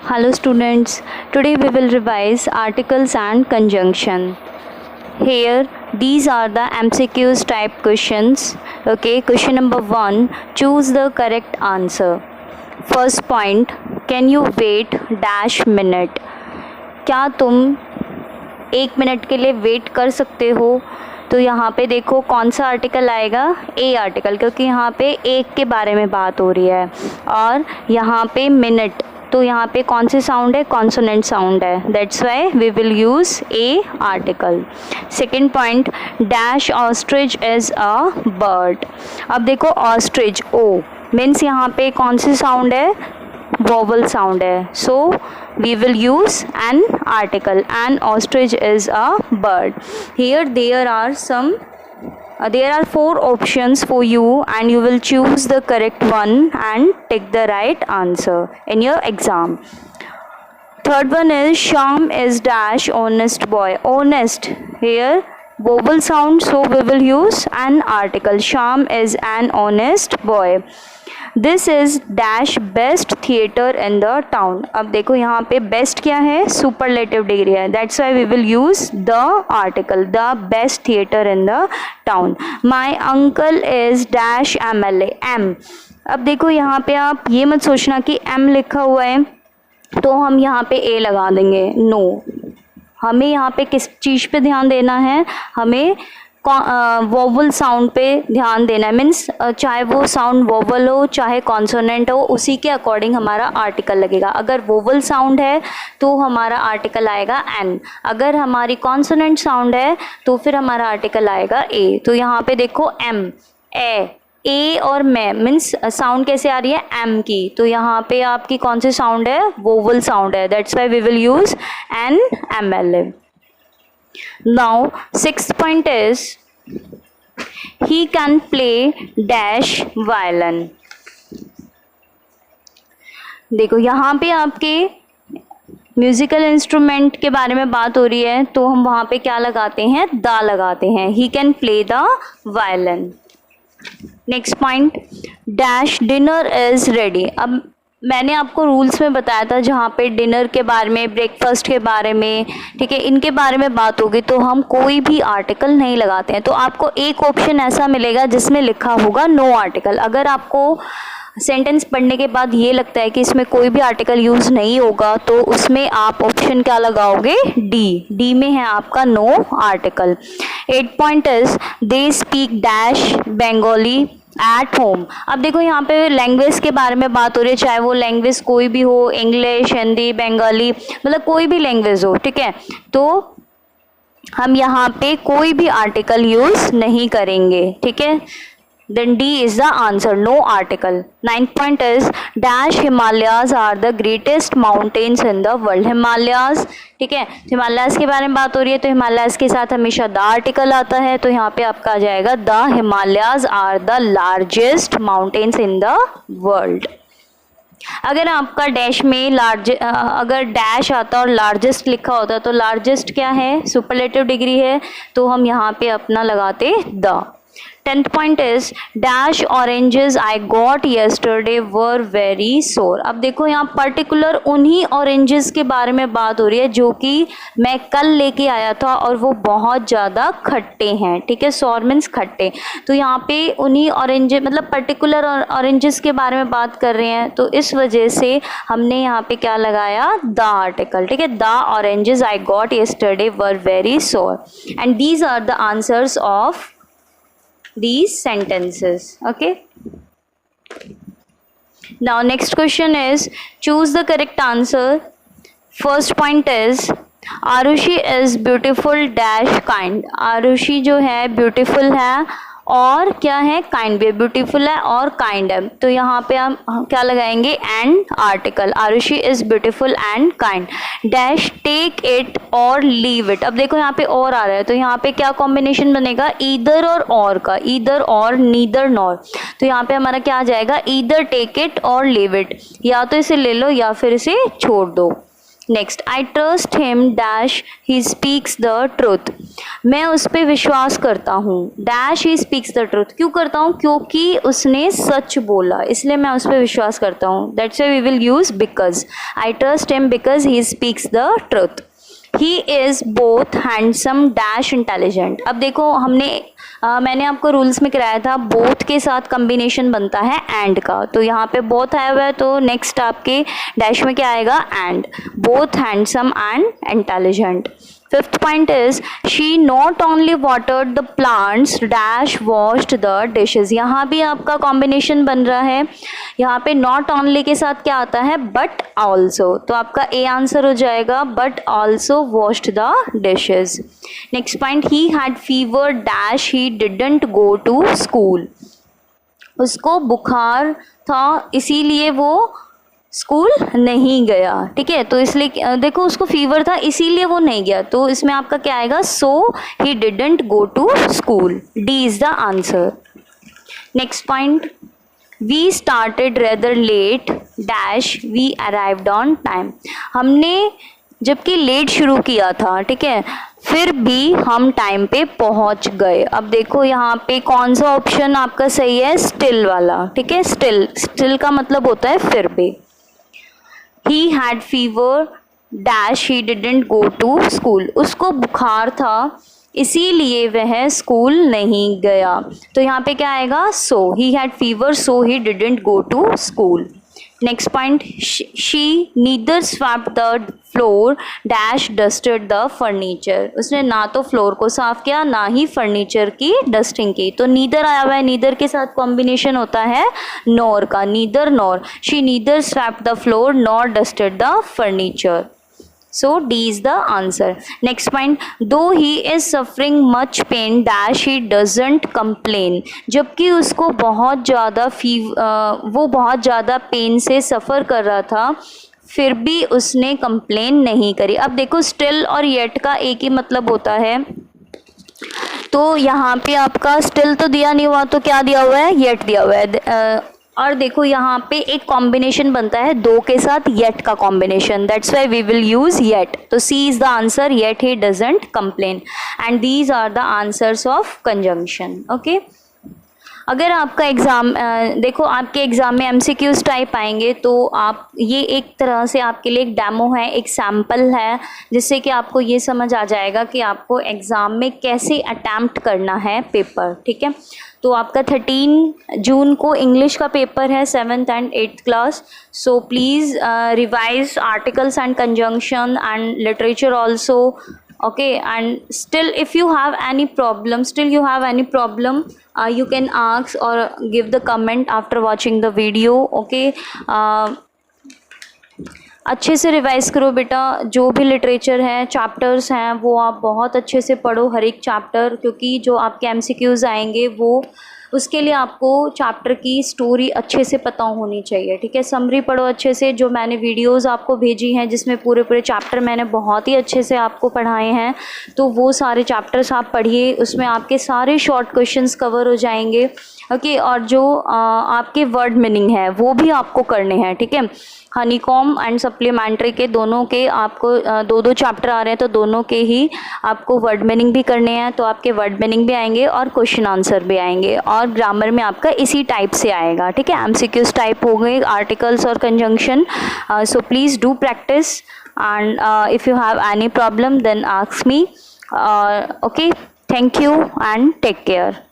Hello students, today we will revise articles and conjunction. Here these are the MCQs type questions. Okay, question number 1, choose the correct answer. First point, can you wait dash minute? क्या तुम 1 minute के लिए wait कर सकते हो? तो यहाँ पे देखो कौन सा आर्टिकल आएगा, ए आर्टिकल, क्योंकि यहाँ पे एक के बारे में बात हो रही है और यहाँ पे मिनट, तो यहाँ पे कौन से साउंड है, कॉन्सोनेंट साउंड है, that's why we will use a article. Second point, dash ostrich is a bird. अब देखो ऑस्ट्रिच, ओ मीन्स यहाँ पे कौन सी साउंड है, वोवल साउंड है, so we will use an article and ostrich is a bird. Here there are 4 options for you and you will choose the correct one and take the right answer in your exam. Third one is Shyam is dash honest boy. Honest, here vowel sound, so we will use an article. Shyam is an honest boy. This is dash best theatre in the town. अब देखो यहाँ पे best क्या है, superlative degree है, that's why we will use the article, the best theatre in the town. My uncle is dash MLA. M, अब देखो यहाँ पे आप ये मत सोचना कि एम लिखा हुआ है तो हम यहाँ पे ए लगा देंगे, नो. हमें यहाँ पे किस चीज़ पे ध्यान देना है, हमें वोवल साउंड पे ध्यान देना है. मीन्स चाहे वो साउंड वोवल हो चाहे कॉन्सोनेंट हो, उसी के अकॉर्डिंग हमारा आर्टिकल लगेगा. अगर वोवल साउंड है तो हमारा आर्टिकल आएगा एन, अगर हमारी कॉन्सोनेंट साउंड है तो फिर हमारा आर्टिकल आएगा ए. तो यहाँ पे देखो एम, ए और मैं, मीन्स साउंड कैसे आ रही है, एम की, तो यहाँ पे आपकी कौन सी साउंड है, वोवल साउंड है, that's why we will use an MLA. Now sixth point is he can play dash violin. देखो यहाँ पे आपके म्यूजिकल इंस्ट्रूमेंट के बारे में बात हो रही है तो हम वहाँ पे क्या लगाते हैं, दा लगाते हैं. he can play the violin. Next point, dash dinner is ready. अब मैंने आपको रूल्स में बताया था जहाँ पे डिनर के बारे में, ब्रेकफास्ट के बारे में, ठीक है, इनके बारे में बात होगी तो हम कोई भी आर्टिकल नहीं लगाते हैं. तो आपको एक ऑप्शन ऐसा मिलेगा जिसमें लिखा होगा नो आर्टिकल. अगर आपको सेंटेंस पढ़ने के बाद ये लगता है कि इसमें कोई भी आर्टिकल यूज़ नहीं होगा तो उसमें आप ऑप्शन क्या लगाओगे, डी में है आपका no article. 8 point is they speak dash Bengali at home. अब देखो यहाँ पे लैंग्वेज के बारे में बात हो रही है, चाहे वो लैंग्वेज कोई भी हो, इंग्लिश, हिंदी, बंगाली, मतलब कोई भी लैंग्वेज हो, ठीक है, तो हम यहाँ पे कोई भी आर्टिकल यूज़ नहीं करेंगे, ठीक है. Then D is the answer, no article. 9th point is dash Himalayas are the greatest mountains in the world. Himalayas, ठीक है, हिमालयाज के बारे में बात हो रही है तो हिमालयाज के साथ हमेशा द आर्टिकल आता है, तो यहाँ पे आपका आ जाएगा the Himalayas are the largest mountains in the world. अगर आपका डैश में अगर डैश आता और लार्जेस्ट लिखा होता तो लार्जेस्ट क्या है, सुपरलेटिव डिग्री है, तो हम यहाँ पे अपना लगाते the. 10th point is dash oranges I got yesterday were very sour. अब देखो यहाँ पर्टिकुलर उन्हीं ऑरेंजेस के बारे में बात हो रही है जो कि मैं कल लेके आया था और वो बहुत ज़्यादा खट्टे हैं, ठीक है, sour मीन्स खट्टे. तो यहाँ पे उन्हीं ऑरेंजेस मतलब पर्टिकुलर ऑरेंजेस के बारे में बात कर रहे हैं, तो इस वजह से हमने यहाँ पे क्या लगाया, द आर्टिकल, ठीक है. The oranges I got yesterday were very sour and these are the answers of these sentences. Okay, now next question is choose the correct answer. First point is Aarushi is beautiful dash kind. Aarushi जो है beautiful है और क्या है, kind भी, beautiful है और kind है, तो यहाँ पे हम क्या लगाएंगे, and article. Aarushi is beautiful and kind. Dash take it or leave it. अब देखो यहाँ पे और आ रहा है तो यहाँ पे क्या कॉम्बिनेशन बनेगा, ईदर और का, ईदर और, नीदर नॉर. तो यहाँ पे हमारा क्या आ जाएगा, either take it or leave it, या तो इसे ले लो या फिर इसे छोड़ दो. Next, I trust him dash he speaks the truth. मैं उस पर विश्वास करता हूँ, dash he speaks the truth. क्यों करता हूँ? क्योंकि उसने सच बोला, इसलिए मैं उस पर विश्वास करता हूँ। That's why we will use because. I trust him because he speaks the truth. He is both handsome dash intelligent. अब देखो मैंने आपको रूल्स में कराया था बोथ के साथ कम्बिनेशन बनता है एंड का, तो यहाँ पे बोथ आया हुआ है, तो नेक्स्ट आपके डैश में क्या आएगा? And. Both handsome and intelligent. Fifth point is she not only watered the plants dash washed the dishes. यहाँ भी आपका कॉम्बिनेशन बन रहा है। यहाँ पे नॉट ओनली के साथ क्या आता है? बट ऑल्सो, तो आपका ए आंसर हो जाएगा but also washed the dishes. Next point, he had fever dash he didn't go to school. उसको बुखार था इसीलिए वो स्कूल नहीं गया। ठीक है, तो इसलिए देखो उसको फीवर था इसीलिए वो नहीं गया, तो इसमें आपका क्या आएगा? So he didn't go to school. D is the answer. Next point, we started rather late dash we arrived on time. हमने जबकि लेट शुरू किया था, ठीक है, फिर भी हम टाइम पे पहुंच गए। अब देखो यहाँ पे कौन सा ऑप्शन आपका सही है? स्टिल वाला। ठीक है, स्टिल का मतलब होता है फिर भी। He had fever dash he didn't go to school। उसको बुखार था इसीलिए वह स्कूल नहीं गया, तो यहाँ पे क्या आएगा? so he had fever so he didn't go to school। Next point, she neither swept the floor dash dusted the furniture। उसने ना तो फ्लोर को साफ किया ना ही फर्नीचर की डस्टिंग की, तो नीदर आया हुआ है। नीदर के साथ कॉम्बिनेशन होता है नॉर का, neither nor. she neither swept the floor nor dusted the furniture। So D is the answer। Next point, though he is suffering much pain dash he doesn't complain। जबकि उसको बहुत ज़्यादा वो बहुत ज़्यादा पेन से सफ़र कर रहा था, फिर भी उसने कंप्लेन नहीं करी। अब देखो स्टिल और येट का एक ही मतलब होता है, तो यहाँ पे आपका स्टिल तो दिया नहीं हुआ, तो क्या दिया हुआ है? येट दिया हुआ है। और देखो यहाँ पे एक कॉम्बिनेशन बनता है दो के साथ येट का combination, that's why we will use yet. तो C is the answer, yet he doesn't complain. And these are the answers of conjunction. Okay, अगर आपका एग्ज़ाम देखो आपके एग्ज़ाम में एमसीक्यूज टाइप आएंगे, तो आप ये एक तरह से आपके लिए एक डेमो है, एक सैम्पल है, जिससे कि आपको ये समझ आ जाएगा कि आपको एग्ज़ाम में कैसे अटैम्प्ट करना है पेपर। ठीक है, तो आपका 13 जून को इंग्लिश का पेपर है 7th and 8th class. So please revise articles and conjunction and literature also. Okay, and still if you have any problem, you can ask or give the comment after watching the video। Okay, अच्छे से revise करो बेटा, जो भी literature है, chapters हैं, वो आप बहुत अच्छे से पढ़ो हर एक चैप्टर, क्योंकि जो आपके एमसीक्यूज आएंगे वो उसके लिए आपको चैप्टर की स्टोरी अच्छे से पता होनी चाहिए। ठीक है, समरी पढ़ो अच्छे से। जो मैंने वीडियोस आपको भेजी हैं जिसमें पूरे चैप्टर मैंने बहुत ही अच्छे से आपको पढ़ाए हैं, तो वो सारे चैप्टर्स आप पढ़िए, उसमें आपके सारे शॉर्ट क्वेश्चंस कवर हो जाएंगे। ओके, और जो आपके वर्ड मीनिंग है वो भी आपको करने हैं। ठीक है, हनीकॉम एंड सप्लीमेंट्री के दोनों के आपको दो चैप्टर आ रहे हैं, तो दोनों के ही आपको वर्ड मीनिंग भी करने हैं, तो आपके वर्ड मीनिंग भी आएंगे और क्वेश्चन आंसर भी आएंगे, और ग्रामर में आपका इसी टाइप से आएगा। ठीक है, एमसीक्यूज टाइप हो गए, आर्टिकल्स और conjunction. So please do practice, and if you have any problem then ask me. Okay, thank you and take care.